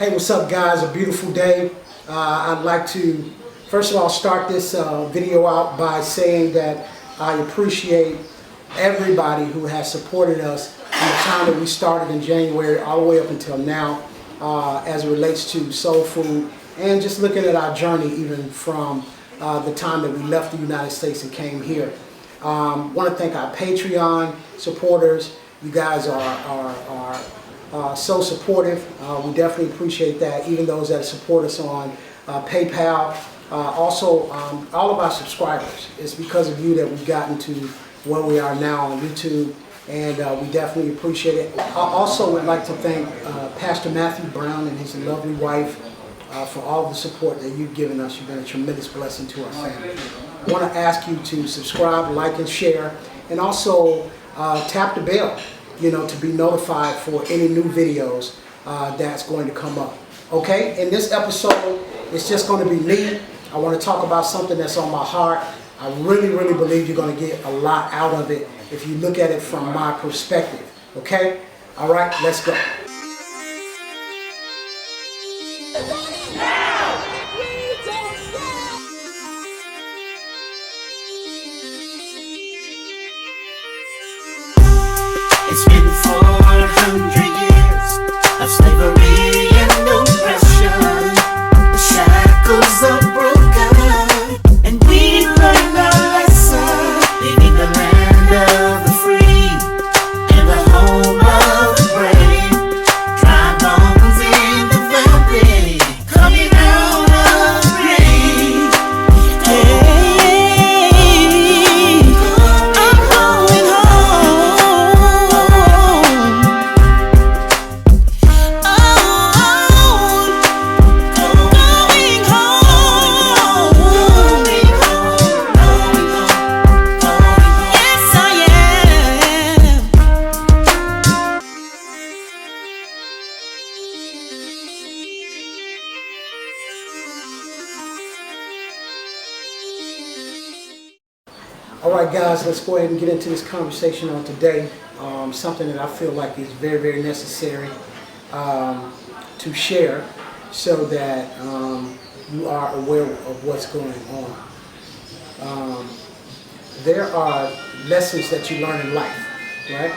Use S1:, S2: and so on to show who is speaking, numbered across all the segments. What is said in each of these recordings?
S1: Hey, what's up guys? A beautiful day. I'd like to first of all start this video out by saying that I appreciate everybody who has supported us from the time that we started in January all the way up until now as it relates to soul food and just looking at our journey even from the time that we left the United States and came here. Want to thank our Patreon supporters. You guys are so supportive. We definitely appreciate that. Even those that support us on PayPal. Also, all of our subscribers. It's because of you that we've gotten to where we are now on YouTube, and we definitely appreciate it. I also would like to thank Pastor Matthew Brown and his lovely wife for all the support that you've given us. You've been a tremendous blessing to our family. I want to ask you to subscribe, like, and share, and also tap the bell, to be notified for any new videos that's going to come up. Okay, in this episode, it's just going to be me. I want to talk about something that's on my heart. I really believe you're going to get a lot out of it if you look at it from my perspective. Okay, all right, let's go.
S2: It's been 400 years of slavery and oppression. The shackles are broken, and we learned our lesson. Leaving the land of the free and the home of the brave. Dry bones in the valley, coming out of the grave. Hey, I'm going home.
S1: All right, guys, let's go ahead and get into this conversation on today. Something that I feel like is very necessary to share so that you are aware of what's going on. There are lessons that you learn in life, right?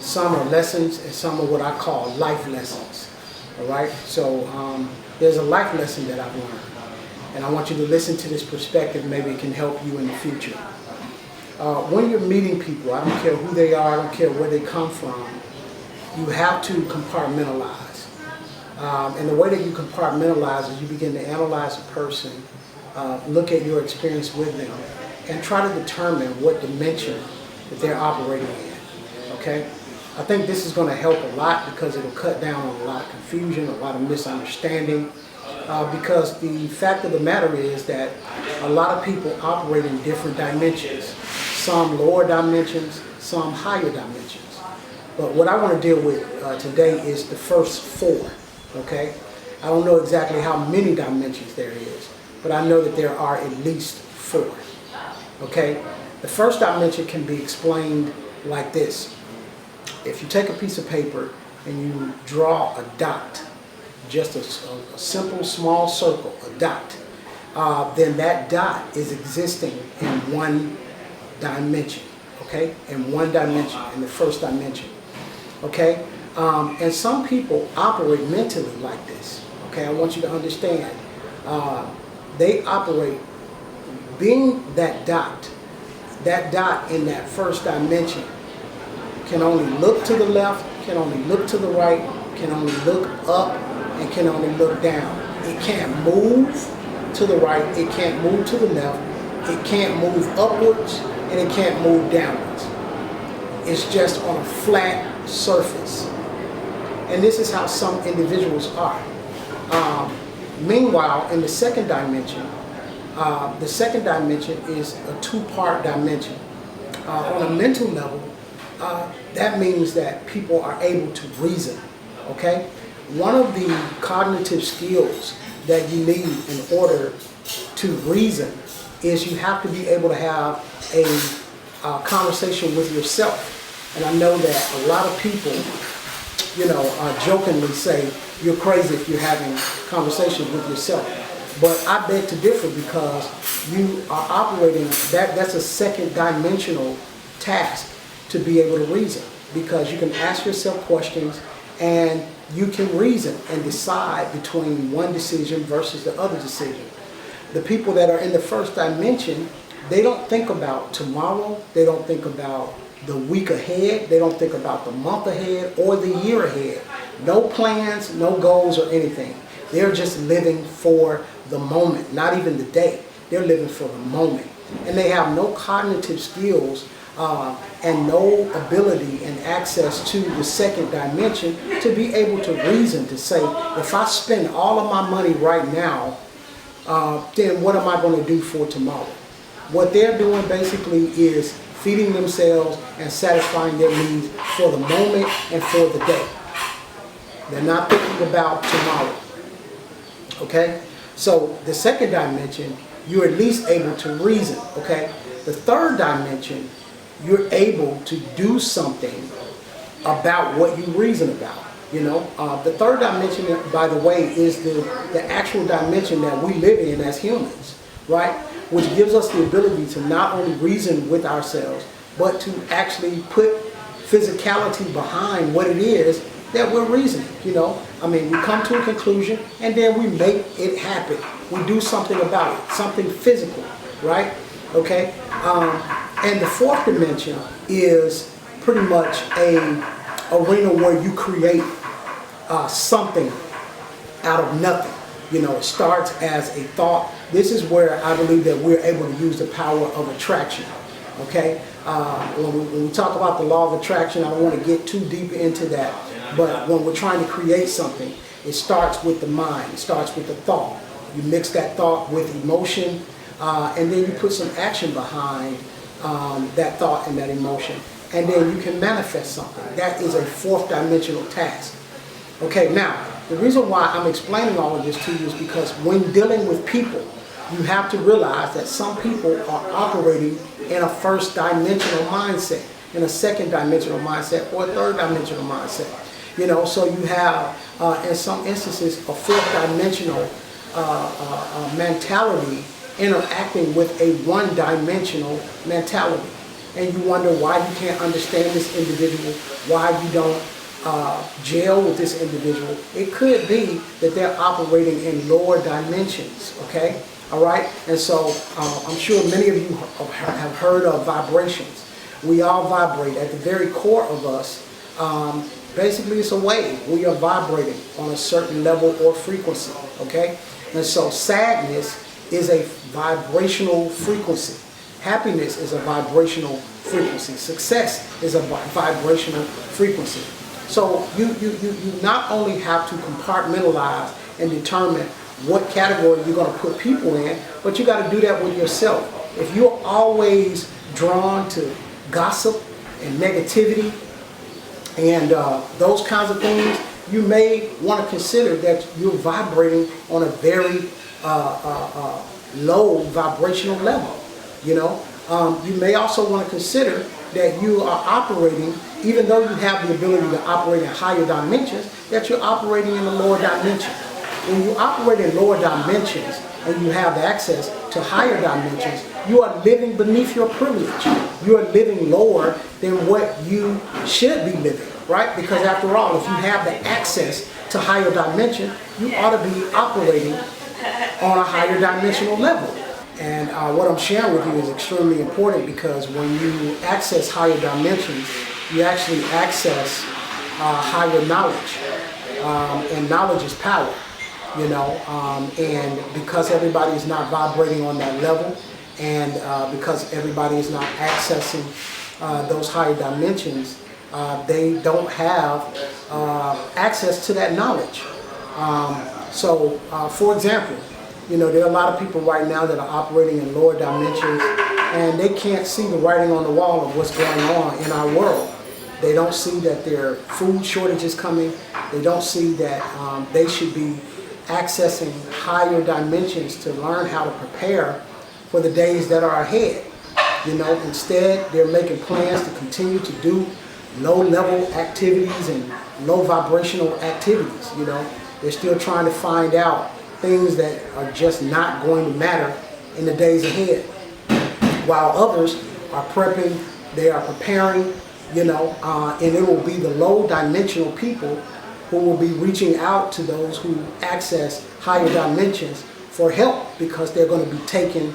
S1: Some are lessons and some are what I call life lessons, all right? So there's a life lesson that I've learned. And I want you to listen to this perspective. Maybe it can help you in the future. When you're meeting people, I don't care who they are, I don't care where they come from, you have to compartmentalize. And the way that you compartmentalize is you begin to analyze a person, look at your experience with them, and try to determine what dimension that they're operating in, okay? I think this is going to help a lot because it'll cut down on a lot of confusion, a lot of misunderstanding. Because the fact of the matter is that a lot of people operate in different dimensions. Some lower dimensions, some higher dimensions. But what I want to deal with today is the first four, okay? I don't know exactly how many dimensions there is, but I know that there are at least four, okay? The first dimension can be explained like this. If you take a piece of paper and you draw a dot, just a simple small circle, a dot, then that dot is existing in one dimension, okay? In one dimension, in the first dimension, okay? And some people operate mentally like this, okay? I want you to understand. They operate, being that dot in that first dimension can only look to the left, can only look to the right, can only look up, and can only look down. It can't move to the right, it can't move to the left, it can't move upwards, and it can't move downwards. It's just on a flat surface. And this is how some individuals are. Meanwhile, in the second dimension is a two-part dimension. On a mental level, that means that people are able to reason, okay? One of the cognitive skills that you need in order to reason is you have to be able to have a conversation with yourself. And I know that a lot of people jokingly say you're crazy if you're having conversations with yourself. But I beg to differ because you are operating, that's a second dimensional task to be able to reason, because you can ask yourself questions and you can reason and decide between one decision versus the other decision. The people that are in the first dimension, they don't think about tomorrow, they don't think about the week ahead, they don't think about the month ahead or the year ahead. No plans, no goals or anything. They're just living for the moment, not even the day. They're living for the moment. And they have no cognitive skills and no ability and access to the second dimension to be able to reason, to say, if I spend all of my money right now, then what am I going to do for tomorrow? What they're doing basically is feeding themselves and satisfying their needs for the moment and for the day. They're not thinking about tomorrow. Okay? So the second dimension, you're at least able to reason. Okay? The third dimension, you're able to do something about what you reason about. The third dimension, by the way, is the actual dimension that we live in as humans, right? Which gives us the ability to not only reason with ourselves, but to actually put physicality behind what it is that we're reasoning. We come to a conclusion and then we make it happen. We do something about it, something physical, right? Okay? And the fourth dimension is pretty much a arena where you create something out of nothing. It starts as a thought. This is where I believe that we're able to use the power of attraction. Okay? When we talk about the law of attraction, I don't want to get too deep into that. But when we're trying to create something, it starts with the mind. It starts with the thought. You mix that thought with emotion, and then you put some action behind that thought and that emotion. And then you can manifest something. That is a fourth dimensional task. Okay, now, the reason why I'm explaining all of this to you is because when dealing with people, you have to realize that some people are operating in a first dimensional mindset, in a second dimensional mindset, or a third dimensional mindset. So you have, in some instances, a fourth dimensional mentality interacting with a one-dimensional mentality. And you wonder why you can't understand this individual, why you don't gel with this individual. It could be that they're operating in lower dimensions, okay? All right? And so I'm sure many of you have heard of vibrations. We all vibrate. At the very core of us, basically it's a wave. We are vibrating on a certain level or frequency, okay? And so sadness is a vibrational frequency. Happiness is a vibrational frequency. Success is a vibrational frequency. So you not only have to compartmentalize and determine what category you're going to put people in, but you got to do that with yourself. If you're always drawn to gossip and negativity and those kinds of things, you may want to consider that you're vibrating on a very low vibrational level. You may also want to consider that you are operating, even though you have the ability to operate in higher dimensions, that you're operating in a lower dimension. When you operate in lower dimensions and you have access to higher dimensions, you are living beneath your privilege. You are living lower than what you should be living, right? Because after all, if you have the access to higher dimension, you ought to be operating on a higher dimensional level. And what I'm sharing with you is extremely important, because when you access higher dimensions, you actually access higher knowledge. And knowledge is power, and because everybody is not vibrating on that level, and because everybody is not accessing those higher dimensions, they don't have access to that knowledge. So, for example, there are a lot of people right now that are operating in lower dimensions, and they can't see the writing on the wall of what's going on in our world. They don't see that there are food shortages coming. They don't see that they should be accessing higher dimensions to learn how to prepare for the days that are ahead. Instead, they're making plans to continue to do low-level activities and low vibrational activities. You know, they're still trying to find out things that are just not going to matter in the days ahead, while others are prepping, they are preparing, you know, and it will be the low-dimensional people who will be reaching out to those who access higher dimensions for help, because they're going to be taken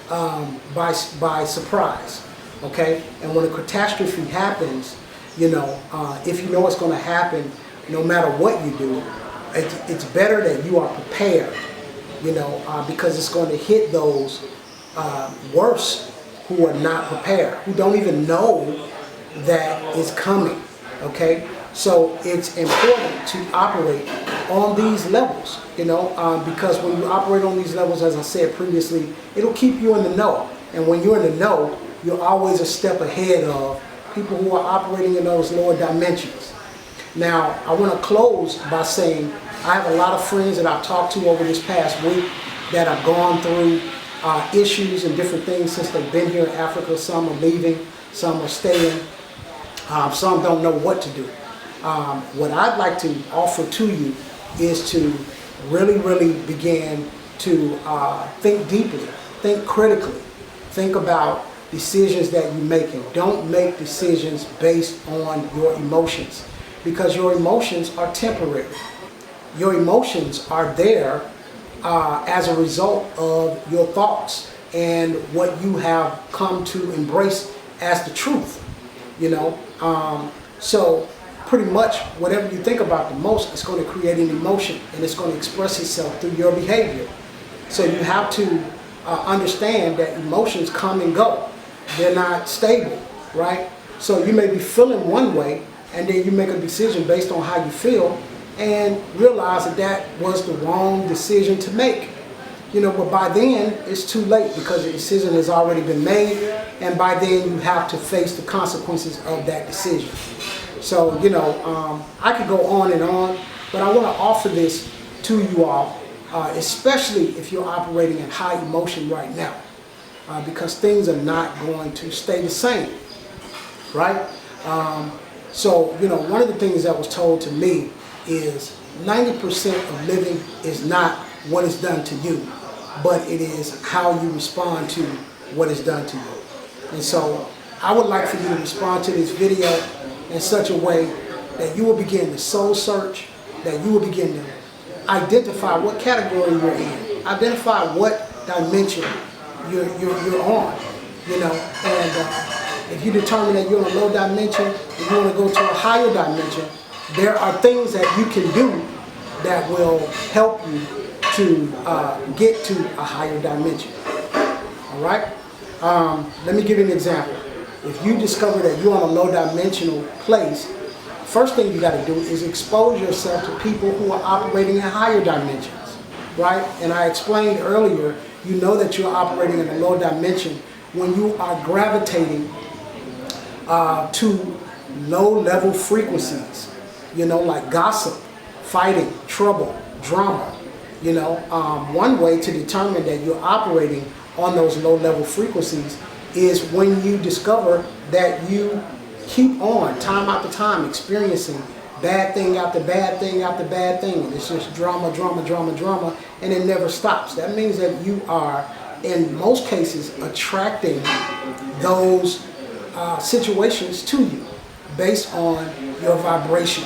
S1: by surprise. Okay, and when a catastrophe happens, you know, if you know what's going to happen, no matter what you do, it's better that you are prepared, you know, because it's going to hit those worse who are not prepared, who don't even know that it's coming. Okay, so it's important to operate on these levels, you know, because when you operate on these levels, as I said previously, it'll keep you in the know. And when you're in the know, you're always a step ahead of people who are operating in those lower dimensions. Now, I want to close by saying I have a lot of friends that I've talked to over this past week that have gone through issues and different things since they've been here in Africa. Some are leaving, some are staying, some don't know what to do. What I'd like to offer to you is to really begin to think deeply, think critically, think about decisions that you're making. Don't make decisions based on your emotions, because your emotions are temporary. Your emotions are there as a result of your thoughts and what you have come to embrace as the truth, you know. So pretty much whatever you think about the most is going to create an emotion, and it's going to express itself through your behavior. So you have to understand that emotions come and go. They're not stable, right? So you may be feeling one way, and then you make a decision based on how you feel, and realize that that was the wrong decision to make. You know, but by then it's too late, because the decision has already been made, and by then you have to face the consequences of that decision. So, you know, I could go on and on, but I want to offer this to you all, especially if you're operating in high emotion right now, because things are not going to stay the same, right? So, you know, one of the things that was told to me is 90% of living is not what is done to you, but it is how you respond to what is done to you. And so I would like for you to respond to this video in such a way that you will begin to soul search, that you will begin to identify what category you're in, identify what dimension you're on, you know. And if you determine that you're in a low dimension and you want to go to a higher dimension, there are things that you can do that will help you to get to a higher dimension. All right? Let me give you an example. If you discover that you're on a low dimensional place, first thing you got to do is expose yourself to people who are operating in higher dimensions, right? And I explained earlier, you know that you're operating in a low dimension when you are gravitating to low-level frequencies, you know, like gossip, fighting, trouble, drama. You know, one way to determine that you're operating on those low-level frequencies is when you discover that you keep on, time after time, experiencing bad thing after bad thing after bad thing. It's just drama, and it never stops. That means that you are, in most cases, attracting those situations to you based on your vibration.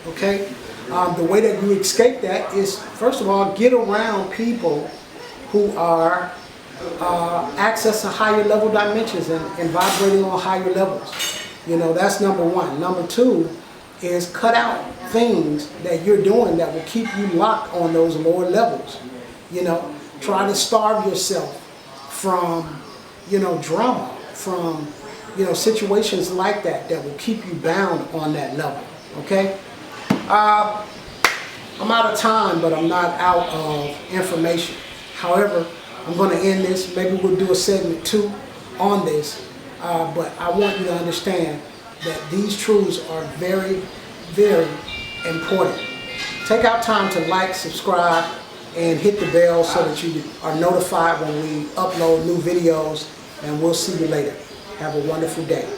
S1: Okay? The way that you escape that is, first of all, get around people who are accessing higher level dimensions and vibrating on higher levels. You know, that's number one. Number two is cut out things that you're doing that will keep you locked on those lower levels. You know, try to starve yourself from, you know, drama, from, you know, situations like that that will keep you bound on that level. Okay? I'm out of time, but I'm not out of information. However, I'm going to end this. Maybe we'll do a segment 2 on this. But I want you to understand that these truths are very, very important. Take out time to like, subscribe, and hit the bell so that you are notified when we upload new videos. And we'll see you later. Have a wonderful day.